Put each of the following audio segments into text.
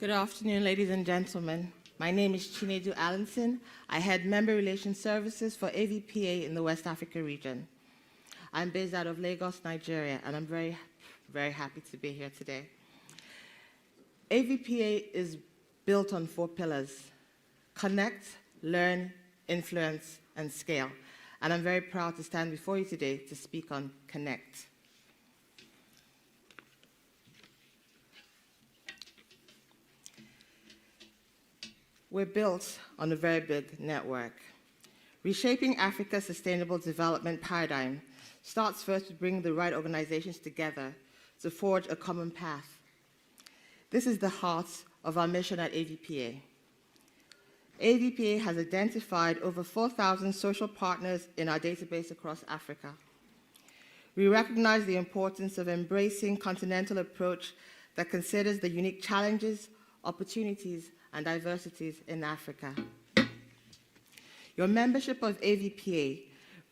Good afternoon, ladies and gentlemen. My name is Chinedu Allenson. I head Member Relations Services for AVPA in the West Africa region. I'm based out of Lagos, Nigeria, and I'm very, very happy to be here today. AVPA is built on 4 pillars: connect, learn, influence, and scale. And I'm very proud to stand before you today to speak on connect. We're built on a very big network. Reshaping Africa's sustainable development paradigm starts first with bringing the right organizations together to forge a common path. This is the heart of our mission at AVPA. AVPA has identified over 4,000 social partners in our database across Africa. We recognize the importance of embracing a continental approach that considers the unique challenges, opportunities, and diversities in Africa. Your membership of AVPA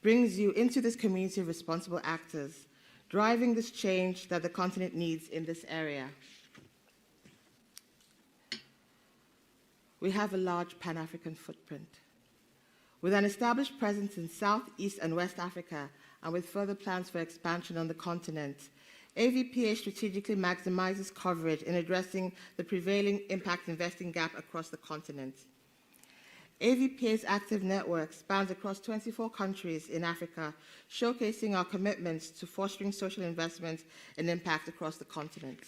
brings you into this community of responsible actors, driving this change that the continent needs in this area. We have a large Pan-African footprint. With an established presence in South, East, and West Africa, and with further plans for expansion on the continent, AVPA strategically maximizes coverage in addressing the prevailing impact investing gap across the continent. AVPA's active network spans across 24 countries in Africa, showcasing our commitments to fostering social investment and impact across the continent.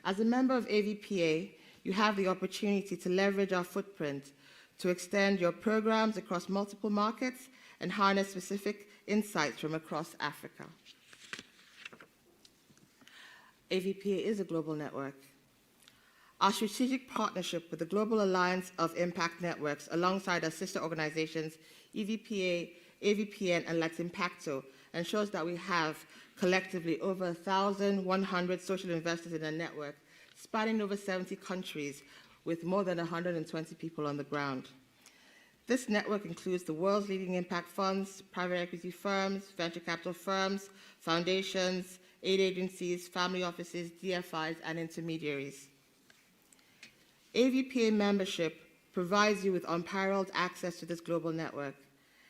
As a member of AVPA, you have the opportunity to leverage our footprint to extend your programs across multiple markets and harness specific insights from across Africa. AVPA is a global network. Our strategic partnership with the Global Alliance of Impact Networks, alongside our sister organizations, EVPA, AVPN, and Latimpacto, ensures that we have collectively over 1,100 social investors in our network, spanning over 70 countries, with more than 120 people on the ground. This network includes the world's leading impact funds, private equity firms, venture capital firms, foundations, aid agencies, family offices, DFIs, and intermediaries. AVPA membership provides you with unparalleled access to this global network,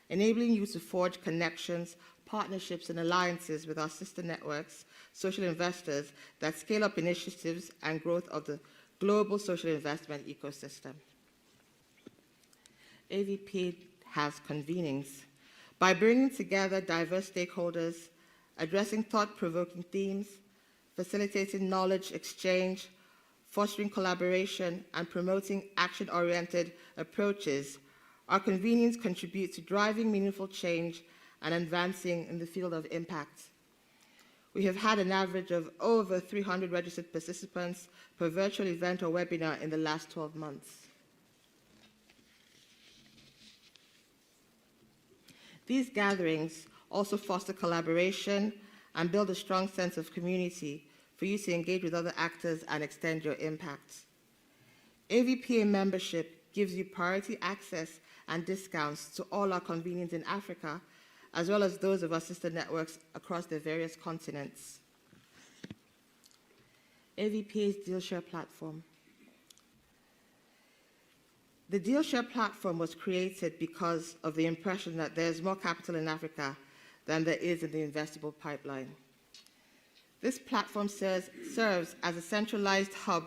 enabling you to forge connections, partnerships, and alliances with our sister networks, social investors that scale up initiatives and growth of the global social investment ecosystem. AVPA has convenings. By bringing together diverse stakeholders, addressing thought-provoking themes, facilitating knowledge exchange, fostering collaboration, and promoting action-oriented approaches, our convenings contribute to driving meaningful change and advancing in the field of impact. We have had an average of over 300 registered participants per virtual event or webinar in the last 12 months. These gatherings also foster collaboration and build a strong sense of community for you to engage with other actors and extend your impact. AVPA membership gives you priority access and discounts to all our convenings in Africa, as well as those of our sister networks across the various continents. AVPA's DealShare platform. The DealShare platform was created because of the impression that there's more capital in Africa than there is in the investable pipeline. This platform serves as a centralized hub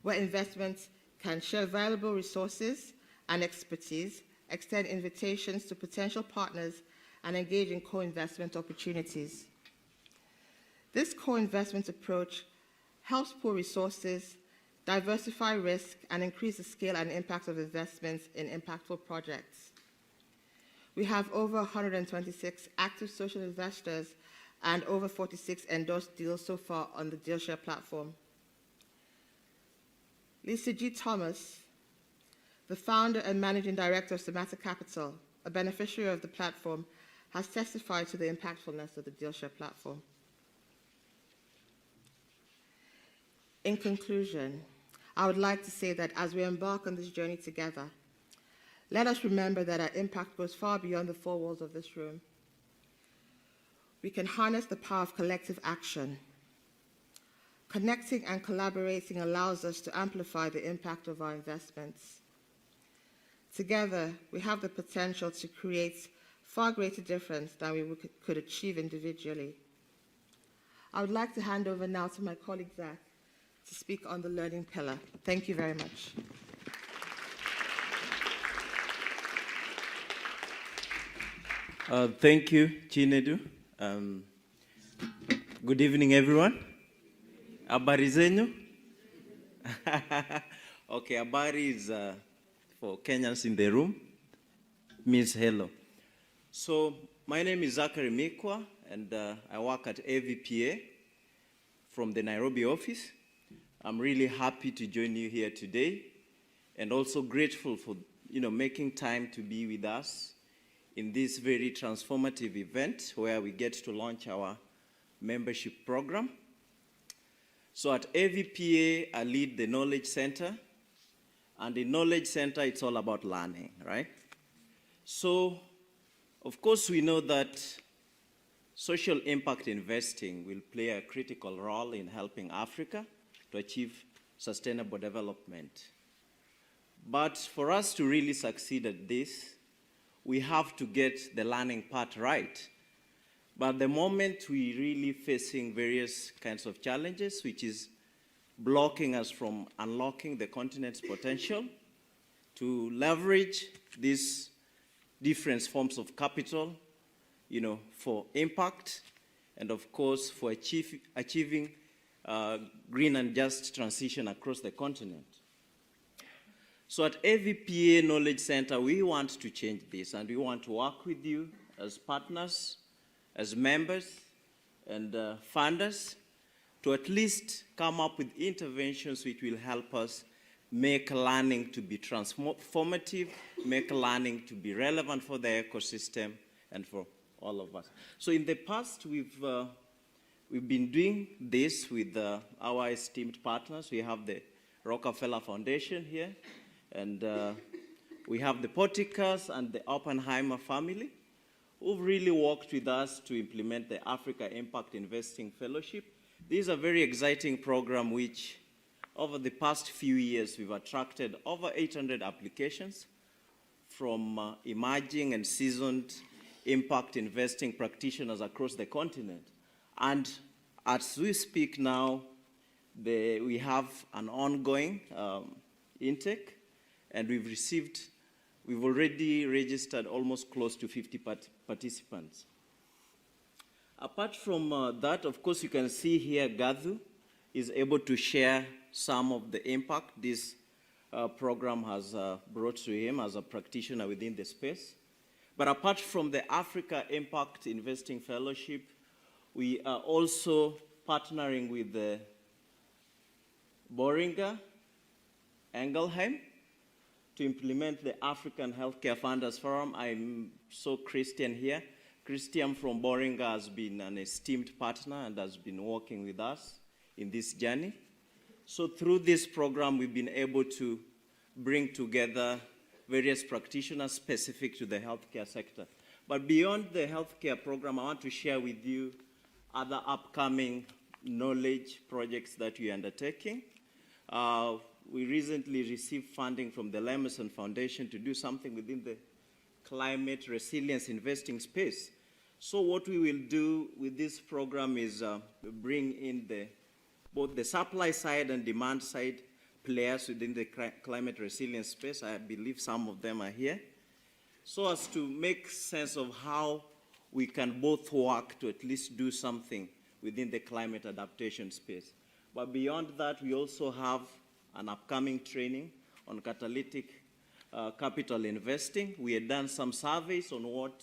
where investments can share valuable resources and expertise, extend invitations to potential partners, and engage in co-investment opportunities. This co-investment approach helps pool resources, diversify risk, and increase the scale and impact of investments in impactful projects. We have over 126 active social investors and over 46 endorsed deals so far on the DealShare platform. Lisa G. Thomas, the founder and managing director of Samata Capital, a beneficiary of the platform, has testified to the impactfulness of the DealShare platform. In conclusion, I would like to say that as we embark on this journey together, let us remember that our impact goes far beyond the 4 walls of this room. We can harness the power of collective action. Connecting and collaborating allows us to amplify the impact of our investments. Together, we have the potential to create far greater difference than we could achieve individually. I would like to hand over now to my colleague Zach to speak on the learning pillar. Thank you very much. Thank you, Chinedu. Good evening, everyone. Habari zenyu? Okay, habari is for Kenyans in the room, means hello. So, my name is Zachary Mikwa, and I work at AVPA from the Nairobi office. I'm really happy to join you here today, and also grateful for making time to be with us in this very transformative event where we get to launch our membership program. So at AVPA, I lead the Knowledge Center, and the Knowledge Center, it's all about learning, right? So, of course, we know that social impact investing will play a critical role in helping Africa to achieve sustainable development. But for us to really succeed at this, we have to get the learning part right. But at the moment, we're really facing various kinds of challenges, which is blocking us from unlocking the continent's potential to leverage these different forms of capital, for impact, and of course, for achieving green and just transition across the continent. So at AVPA Knowledge Center, we want to change this, and we want to work with you as partners, as members, and funders to at least come up with interventions which will help us make learning to be transformative, make learning to be relevant for the ecosystem and for all of us. So in the past, we've been doing this with our esteemed partners. We have the Rockefeller Foundation here, and we have the Poticas and the Oppenheimer family, who've really worked with us to implement the Africa Impact Investing Fellowship. This is a very exciting program which, over the past few years, we've attracted over 800 applications from emerging and seasoned impact investing practitioners across the continent. And as we speak now, we have an ongoing intake, and we've already registered almost close to 50 participants. Apart from that, of course, you can see here Gadhu is able to share some of the impact this program has brought to him as a practitioner within the space. But apart from the Africa Impact Investing Fellowship, we are also partnering with the Boehringer Ingelheim to implement the African Healthcare Funders Forum. I'm so Christian here. Christian from Boehringer has been an esteemed partner and has been working with us in this journey. So through this program, we've been able to bring together various practitioners specific to the healthcare sector. But beyond the healthcare program, I want to share with you other upcoming knowledge projects that we are undertaking. We recently received funding from the Lemerson Foundation to do something within the climate resilience investing space. So what we will do with this program is bring in both the supply side and demand side players within the climate resilience space. I believe some of them are here. So as to make sense of how we can both work to at least do something within the climate adaptation space. But beyond that, we also have an upcoming training on catalytic capital investing. We had done some surveys on what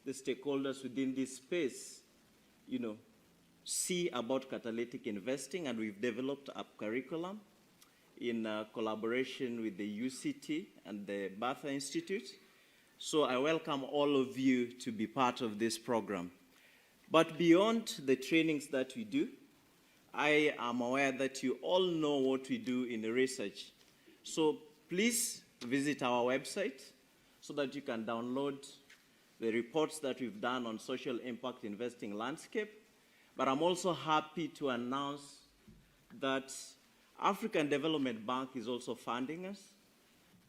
the stakeholders within this space, see about catalytic investing, and we've developed a curriculum in collaboration with the UCT and the Bertha Institute. So I welcome all of you to be part of this program. But beyond the trainings that we do, I am aware that you all know what we do in the research. So please visit our website so that you can download the reports that we've done on social impact investing landscape. But I'm also happy to announce that African Development Bank is also funding us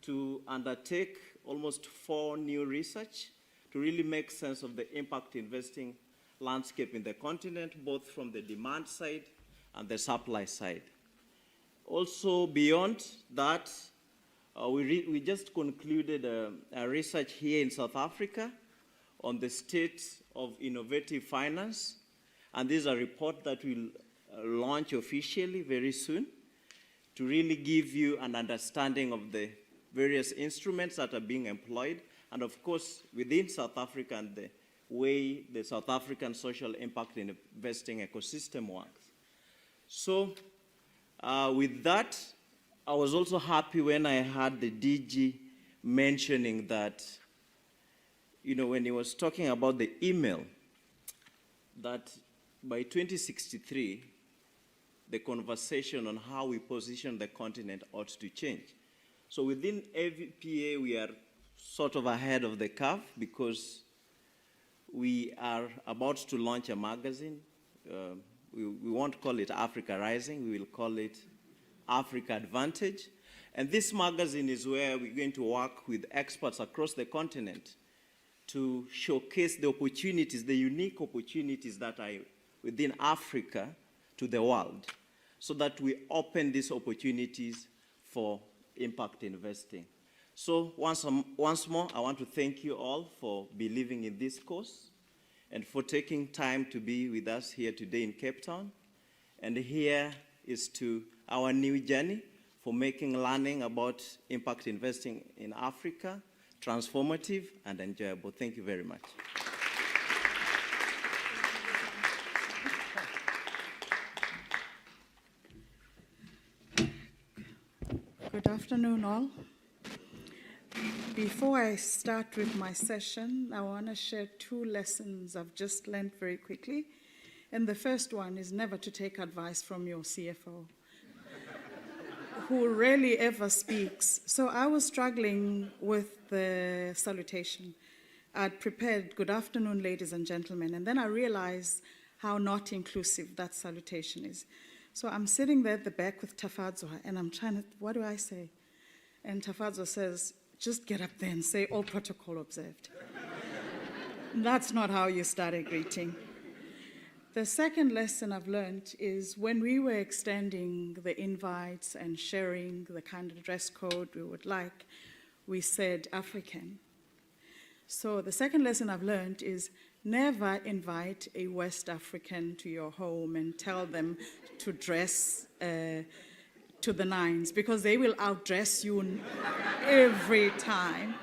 to undertake almost 4 new research to really make sense of the impact investing landscape in the continent, both from the demand side and the supply side. Also, beyond that, we just concluded a research here in South Africa on the state of innovative finance, and this is a report that we'll launch officially very soon to really give you an understanding of the various instruments that are being employed, and of course, within South Africa and the way the South African social impact investing ecosystem works. So with that, I was also happy when I heard the DG mentioning that, when he was talking about the email, that by 2063, the conversation on how we position the continent ought to change. So within AVPA, we are sort of ahead of the curve because we are about to launch a magazine. We won't call it Africa Rising, we will call it Africa Advantage. And this magazine is where we're going to work with experts across the continent to showcase the opportunities, the unique opportunities that are within Africa to the world, so that we open these opportunities for impact investing. So once more, I want to thank you all for believing in this course and for taking time to be with us here today in Cape Town. And here is to our new journey for making learning about impact investing in Africa transformative and enjoyable. Thank you very much. Good afternoon, all. Before I start with my session, I want to share 2 lessons I've just learned very quickly. And the first one is never to take advice from your CFO, who rarely ever speaks. So I was struggling with the salutation. I'd prepared, good afternoon, ladies and gentlemen, and then I realized how not inclusive that salutation is. So I'm sitting there at the back with Tafadzwa, and I'm trying to, what do I say? And Tafadzwa says, just get up there and say, all protocol observed. That's not how you start a greeting. The second lesson I've learned is when we were extending the invites and sharing the kind of dress code we would like, we said African. So the second lesson I've learned is never invite a West African to your home and tell them to dress to the nines, because they will outdress you every time.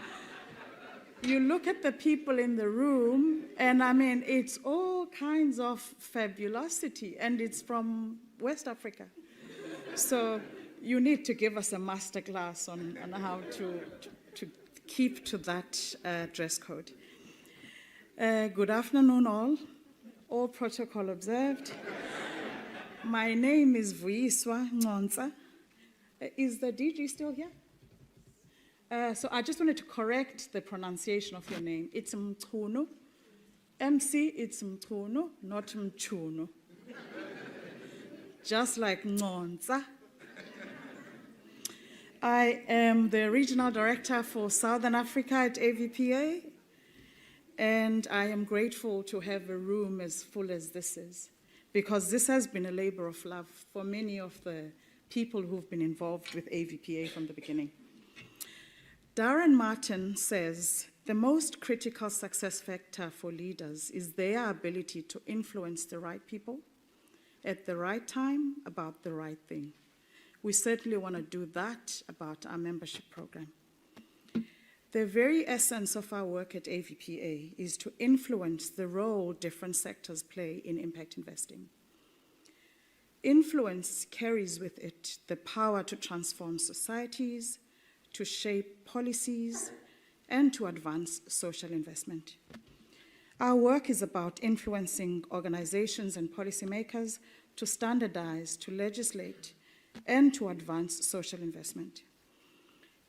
You look at the people in the room, and I mean, it's all kinds of fabulosity, and it's from West Africa. So you need to give us a master class on how to keep to that dress code. Good afternoon, all protocol observed. My name is Vuyiswa Nconsa. Is the DG still here? So I just wanted to correct the pronunciation of your name. It's Mchunu. MC, it's Mchunu, not Mchunu. Just like Nconsa. I am the Regional Director for Southern Africa at AVPA, and I am grateful to have a room as full as this is, because this has been a labor of love for many of the people who've been involved with AVPA from the beginning. Darren Martin says, the most critical success factor for leaders is their ability to influence the right people at the right time about the right thing. We certainly want to do that about our membership program. The very essence of our work at AVPA is to influence the role different sectors play in impact investing. Influence carries with it the power to transform societies, to shape policies, and to advance social investment. Our work is about influencing organizations and policymakers to standardize, to legislate, and to advance social investment.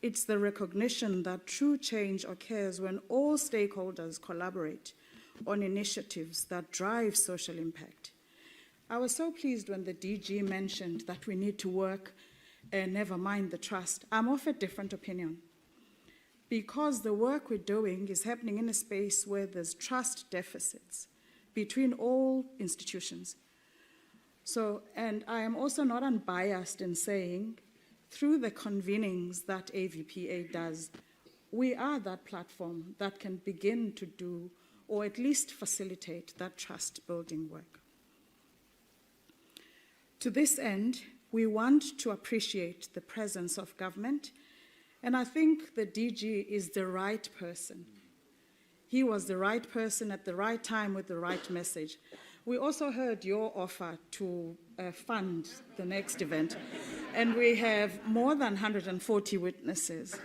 It's the recognition that true change occurs when all stakeholders collaborate on initiatives that drive social impact. I was so pleased when the DG mentioned that we need to work and never mind the trust. I'm of a different opinion, because the work we're doing is happening in a space where there's trust deficits between all institutions. So, and I am also not unbiased in saying, through the convenings that AVPA does, we are that platform that can begin to do, or at least facilitate, that trust-building work. To this end, we want to appreciate the presence of government, and I think the DG is the right person. He was the right person at the right time with the right message. We also heard your offer to fund the next event, and we have more than 140 witnesses.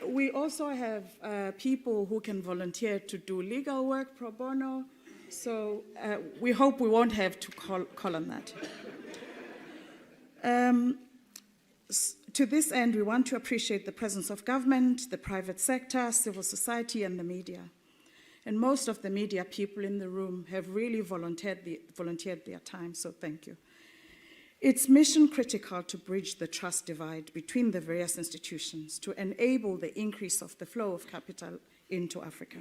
We also have people who can volunteer to do legal work pro bono, so we hope we won't have to call on that. To this end, we want to appreciate the presence of government, the private sector, civil society, and the media. And most of the media people in the room have really volunteered their time, so thank you. It's mission critical to bridge the trust divide between the various institutions to enable the increase of the flow of capital into Africa.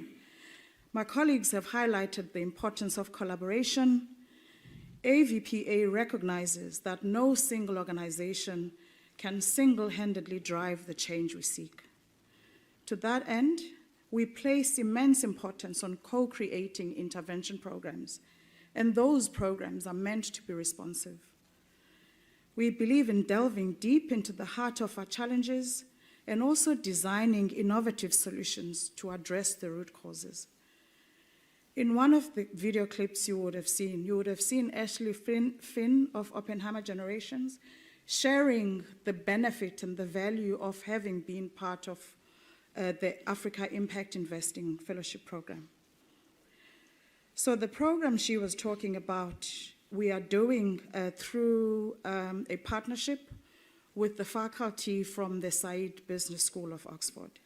My colleagues have highlighted the importance of collaboration. AVPA recognizes that no single organization can single-handedly drive the change we seek. To that end, we place immense importance on co-creating intervention programs, and those programs are meant to be responsive. We believe in delving deep into the heart of our challenges and also designing innovative solutions to address the root causes. In one of the video clips you would have seen Ashley Finn of Oppenheimer Generations sharing the benefit and the value of having been part of the Africa Impact Investing Fellowship Program. So the program she was talking about, we are doing through a partnership with the faculty from the Said Business School of Oxford.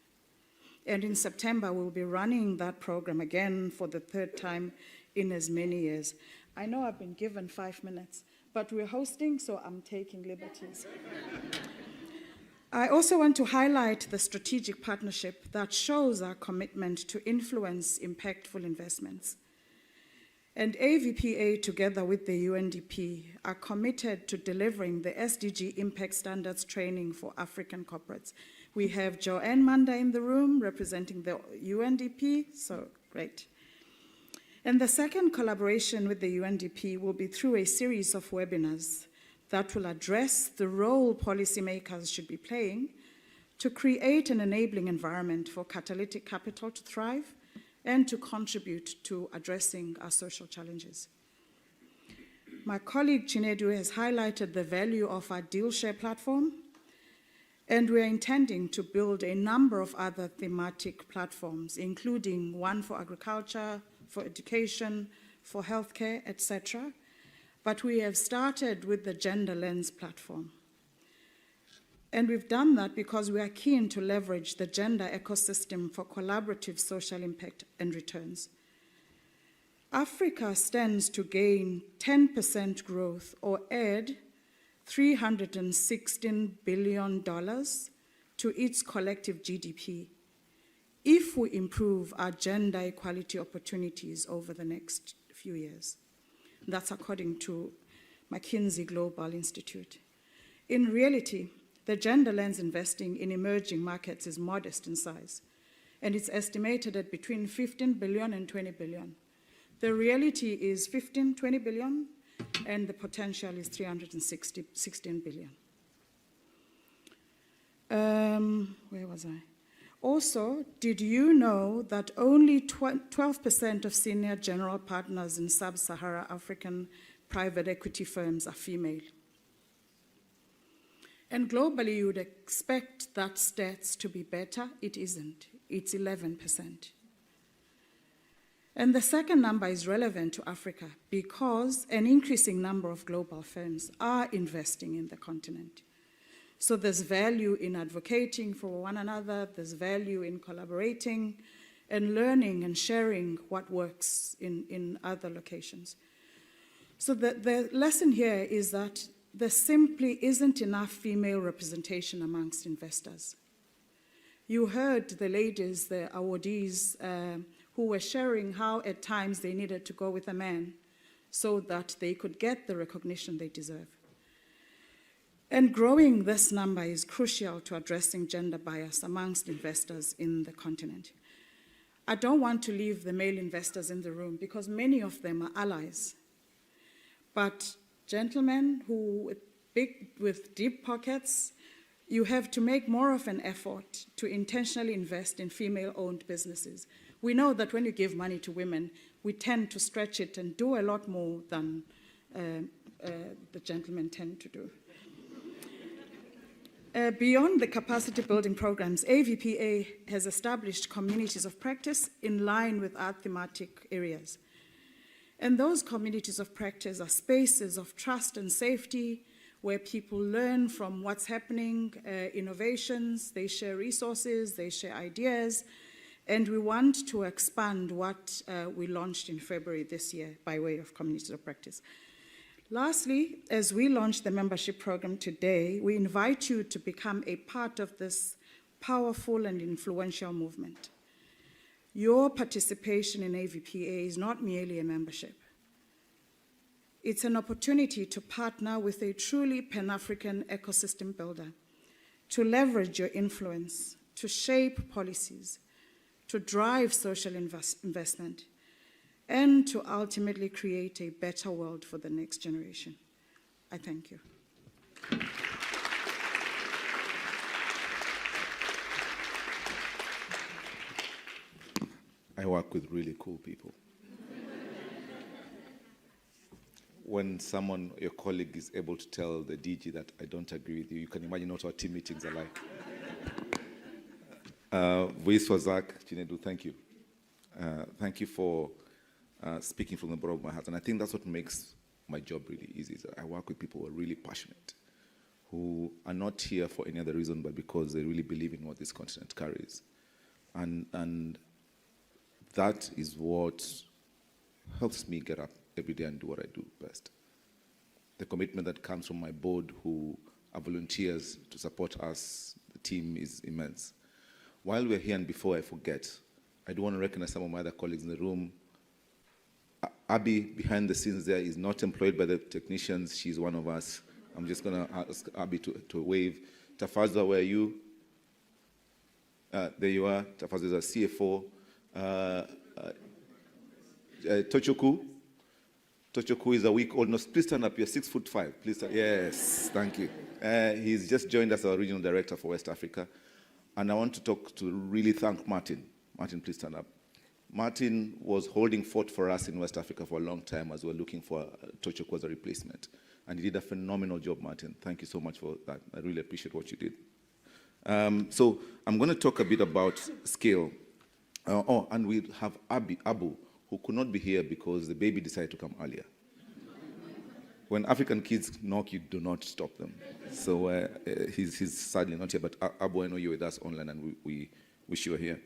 And in September, we'll be running that program again for the third time in as many years. I know I've been given 5 minutes, but we're hosting, so I'm taking liberties. I also want to highlight the strategic partnership that shows our commitment to influence impactful investments. And AVPA, together with the UNDP, are committed to delivering the SDG Impact Standards training for African corporates. We have Joanne Manda in the room representing the UNDP, so great. And the second collaboration with the UNDP will be through a series of webinars that will address the role policymakers should be playing to create an enabling environment for catalytic capital to thrive and to contribute to addressing our social challenges. My colleague Chinedu has highlighted the value of our deal share platform, and we are intending to build a number of other thematic platforms, including one for agriculture, for education, for healthcare, etc. But we have started with the Gender Lens platform. And we've done that because we are keen to leverage the gender ecosystem for collaborative social impact and returns. Africa stands to gain 10% growth or add $316 billion to its collective GDP if we improve our gender equality opportunities over the next few years. That's according to McKinsey Global Institute. In reality, the gender lens investing in emerging markets is modest in size, and it's estimated at between 15 billion and 20 billion. The reality is 20 billion, and the potential is 16 billion. Where was I? Also, did you know that only 12% of senior general partners in sub-Saharan African private equity firms are female? And globally, you would expect that stats to be better. It isn't. It's 11%. And the second number is relevant to Africa because an increasing number of global firms are investing in the continent. So there's value in advocating for one another, there's value in collaborating, and learning and sharing what works in other locations. So the lesson here is that there simply isn't enough female representation amongst investors. You heard the ladies, the awardees, who were sharing how at times they needed to go with a man so that they could get the recognition they deserve. And growing this number is crucial to addressing gender bias amongst investors in the continent. I don't want to leave the male investors in the room because many of them are allies. But gentlemen who with deep pockets, you have to make more of an effort to intentionally invest in female-owned businesses. We know that when you give money to women, we tend to stretch it and do a lot more than the gentlemen tend to do. Beyond the capacity building programs, AVPA has established communities of practice in line with our thematic areas. And those communities of practice are spaces of trust and safety where people learn from what's happening, innovations, they share resources, they share ideas, and we want to expand what we launched in February this year by way of communities of practice. Lastly, as we launch the membership program today, we invite you to become a part of this powerful and influential movement. Your participation in AVPA is not merely a membership. It's an opportunity to partner with a truly Pan-African ecosystem builder, to leverage your influence, to shape policies, to drive social investment, and to ultimately create a better world for the next generation. I thank you. I work with really cool people. When someone, your colleague, is able to tell the DG that I don't agree with you, you can imagine what our team meetings are like. Voice for Zach, Chinedu, thank you. Thank you for speaking from the bottom of my heart. And I think that's what makes my job really easy. Is I work with people who are really passionate, who are not here for any other reason but because they really believe in what this continent carries. And that is what helps me get up every day and do what I do best. The commitment that comes from my board, who are volunteers to support us, the team, is immense. While we're here, and before I forget, I do want to recognize some of my other colleagues in the room. Abby, behind the scenes there, is not employed by the technicians. She's one of us. I'm just going to ask Abby to wave. Tafazwa, where are you? There you are. Tafazwa is a CFO. Tochoku. Tochoku is a week old. No, please stand up. You're 6'5". Please stand. Yes, thank you. He's just joined us, our regional director for West Africa. And I want to really thank Martin. Martin, please stand up. Martin was holding fort for us in West Africa for a long time as we were looking for Tochoku as a replacement. And he did a phenomenal job, Martin. Thank you so much for that. I really appreciate what you did. So I'm going to talk a bit about scale. And we have Abu, who could not be here because the baby decided to come earlier. When African kids knock, you do not stop them. So he's sadly not here, but Abu, I know you're with us online, and we wish you were here.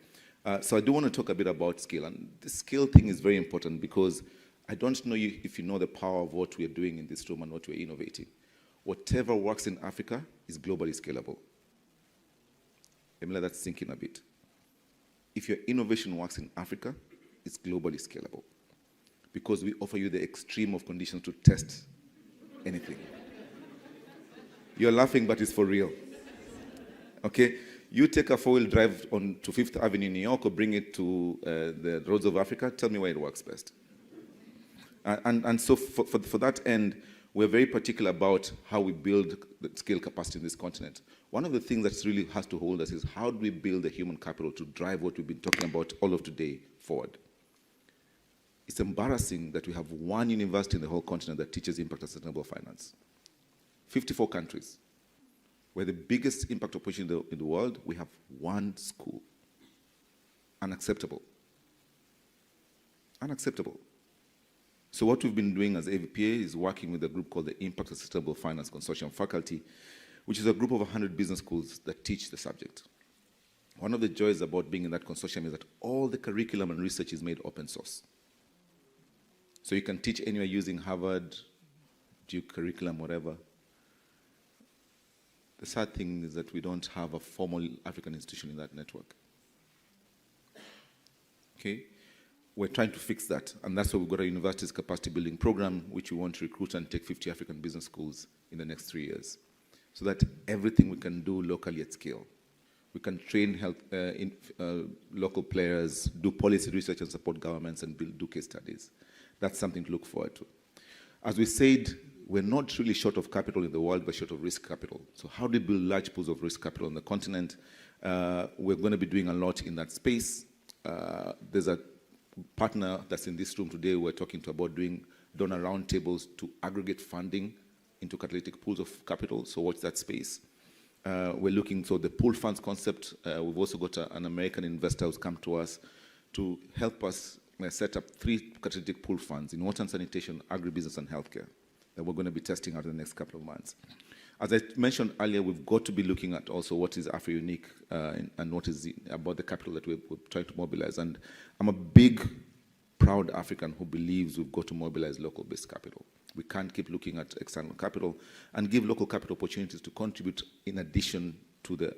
So I do want to talk a bit about scale. And the scale thing is very important because I don't know if you know the power of what we are doing in this room and what we're innovating. Whatever works in Africa is globally scalable. Let me let that sink in a bit. If your innovation works in Africa, it's globally scalable because we offer you the extreme of conditions to test anything. You're laughing, but it's for real. Okay? You take a four-wheel drive to Fifth Avenue in New York or bring it to the roads of Africa, tell me where it works best. And so for that end, we're very particular about how we build the scale capacity in this continent. One of the things that really has to hold us is how do we build the human capital to drive what we've been talking about all of today forward. It's embarrassing that we have one university in the whole continent that teaches impact and sustainable finance. 54 countries. We're the biggest impact opportunity in the world. We have one school. Unacceptable. Unacceptable. So what we've been doing as AVPA is working with a group called the Impact and Sustainable Finance Consortium Faculty, which is a group of 100 business schools that teach the subject. One of the joys about being in that consortium is that all the curriculum and research is made open source. So you can teach anywhere using Harvard, Duke curriculum, whatever. The sad thing is that we don't have a formal African institution in that network. Okay? We're trying to fix that, and that's why we've got a university's capacity building program, which we want to recruit and take 50 African business schools in the next 3 years, so that everything we can do locally at scale. We can train local players, do policy research and support governments, and do case studies. That's something to look forward to. As we said, we're not really short of capital in the world, but short of risk capital. So how do we build large pools of risk capital on the continent? We're going to be doing a lot in that space. There's a partner that's in this room today we're talking to about doing donor roundtables to aggregate funding into catalytic pools of capital, so watch that space. We're looking, so the pool funds concept, we've also got an American investor who's come to us to help us set up 3 catalytic pool funds in water and sanitation, agribusiness, and healthcare that we're going to be testing out in the next couple of months. As I mentioned earlier, we've got to be looking at also what is Afro-Unique and what is about the capital that we're trying to mobilize. And I'm a big, proud African who believes we've got to mobilize local-based capital. We can't keep looking at external capital, and give local capital opportunities to contribute in addition to the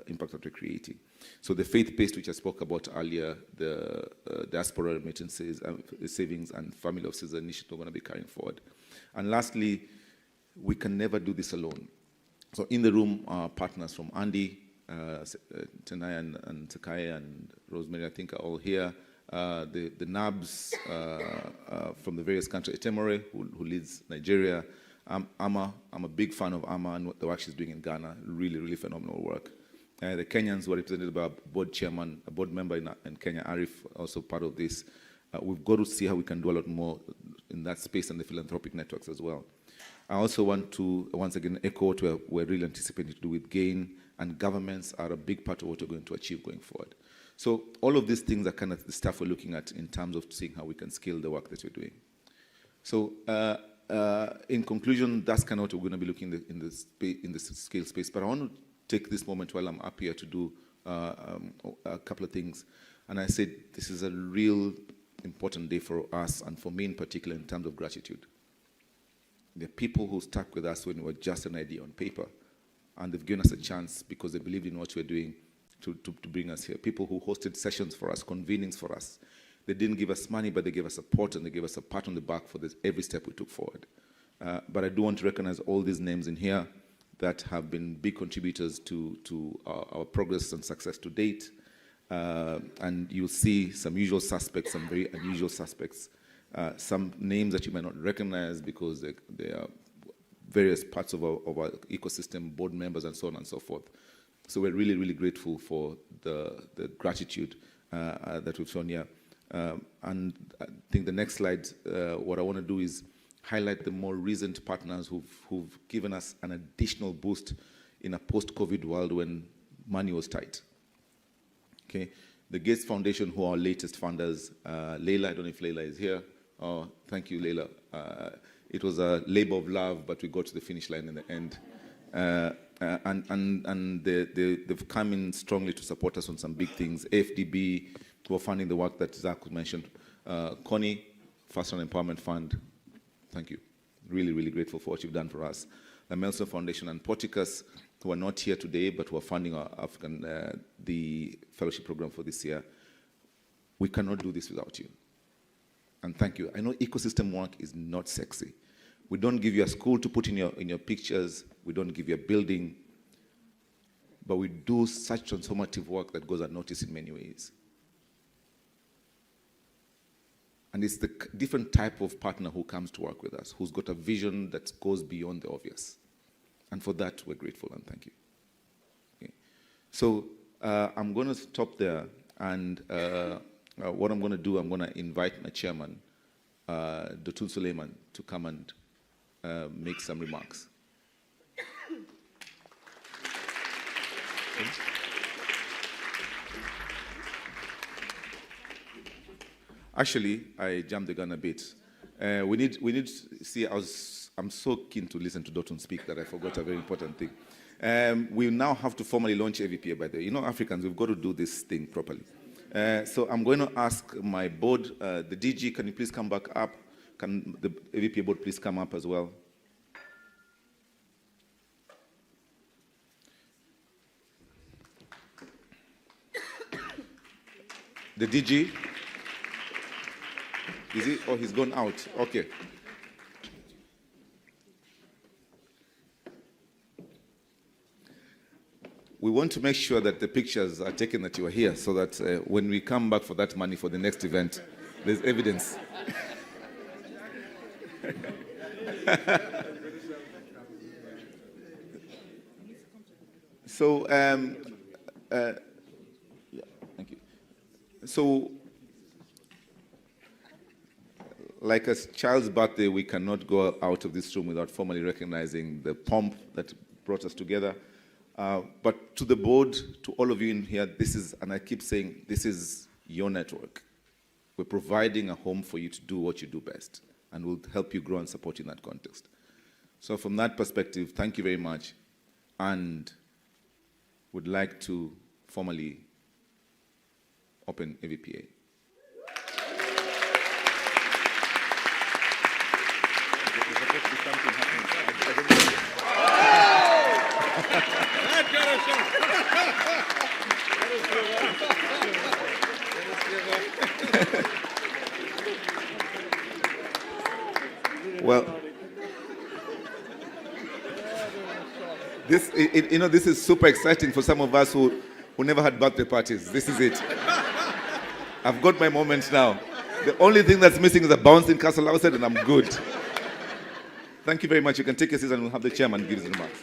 impact that we're creating. So the faith-based, which I spoke about earlier, the diaspora remittances, savings, and family offices initiative we're going to be carrying forward. And lastly, we can never do this alone. So in the room are partners from Andy, Tenai and Sakai and Rosemary, I think, are all here. The NABs from the various countries, Etemore, who leads Nigeria, Ama, I'm a big fan of Ama and what the work she's doing in Ghana, really, really phenomenal work. The Kenyans were represented by a board chairman, a board member in Kenya, Arif, also part of this. We've got to see how we can do a lot more in that space and the philanthropic networks as well. I also want to, once again, echo what we're really anticipating to do with GAIN, and governments are a big part of what we're going to achieve going forward. So all of these things are kind of the stuff we're looking at in terms of seeing how we can scale the work that we're doing. So in conclusion, that's kind of what we're going to be looking in the scale space. But I want to take this moment while I'm up here to do a couple of things. And I said, this is a real important day for us, and for me in particular, in terms of gratitude. There are people who stuck with us when we were just an idea on paper, and they've given us a chance because they believed in what we're doing to bring us here. People who hosted sessions for us, convenings for us. They didn't give us money, but they gave us support, and they gave us a pat on the back for this, every step we took forward. But I do want to recognize all these names in here that have been big contributors to our progress and success to date. And you'll see some usual suspects, some very unusual suspects, some names that you might not recognize because they are various parts of our ecosystem, board members, and so on and so forth. So we're really, really grateful for the gratitude that we've shown here. And I think the next slide, what I want to do is highlight the more recent partners who've given us an additional boost in a post-COVID world when money was tight. Okay, the Gates Foundation, who are our latest funders, Leila, I don't know if Leila is here. Oh, thank you, Leila. It was a labor of love, but we got to the finish line in the end. And they've come in strongly to support us on some big things. AFDB, who are funding the work that Zach mentioned. Connie, First Round Empowerment Fund, thank you. Really, really grateful for what you've done for us. The Melson Foundation and Porticus, who are not here today, but who are funding our the fellowship program for this year. We cannot do this without you. And thank you. I know ecosystem work is not sexy. We don't give you a school to put in your pictures. We don't give you a building. But we do such transformative work that goes unnoticed in many ways. And it's the different type of partner who comes to work with us, who's got a vision that goes beyond the obvious. And for that, we're grateful and thank you. Okay. So I'm going to stop there. And what I'm going to do, I'm going to invite my chairman, Dotun Suleiman, to come and make some remarks. Okay. Actually, I jumped the gun a bit. We need to see, I'm so keen to listen to Dotun speak that I forgot a very important thing. We now have to formally launch AVPA, by the way. You know, Africans, we've got to do this thing properly. So I'm going to ask my board, the DG, can you please come back up? Can the AVPA board please come up as well? The DG? Is he? Oh, he's gone out. Okay. We want to make sure that the pictures are taken that you are here so that when we come back for that money for the next event, there's evidence. So, yeah, thank you. So, like a child's birthday, we cannot go out of this room without formally recognizing the pomp that brought us together. But to the board, to all of you in here, this is, and I keep saying, this is your network. We're providing a home for you to do what you do best, and we'll help you grow and support you in that context. So from that perspective, thank you very much, and would like to formally open AVPA. Well, this is super exciting for some of us who never had birthday parties. This is it. I've got my moment now. The only thing that's missing is a bouncing castle outside, and I'm good. Thank you very much. You can take your seats and we'll have the chairman give his remarks.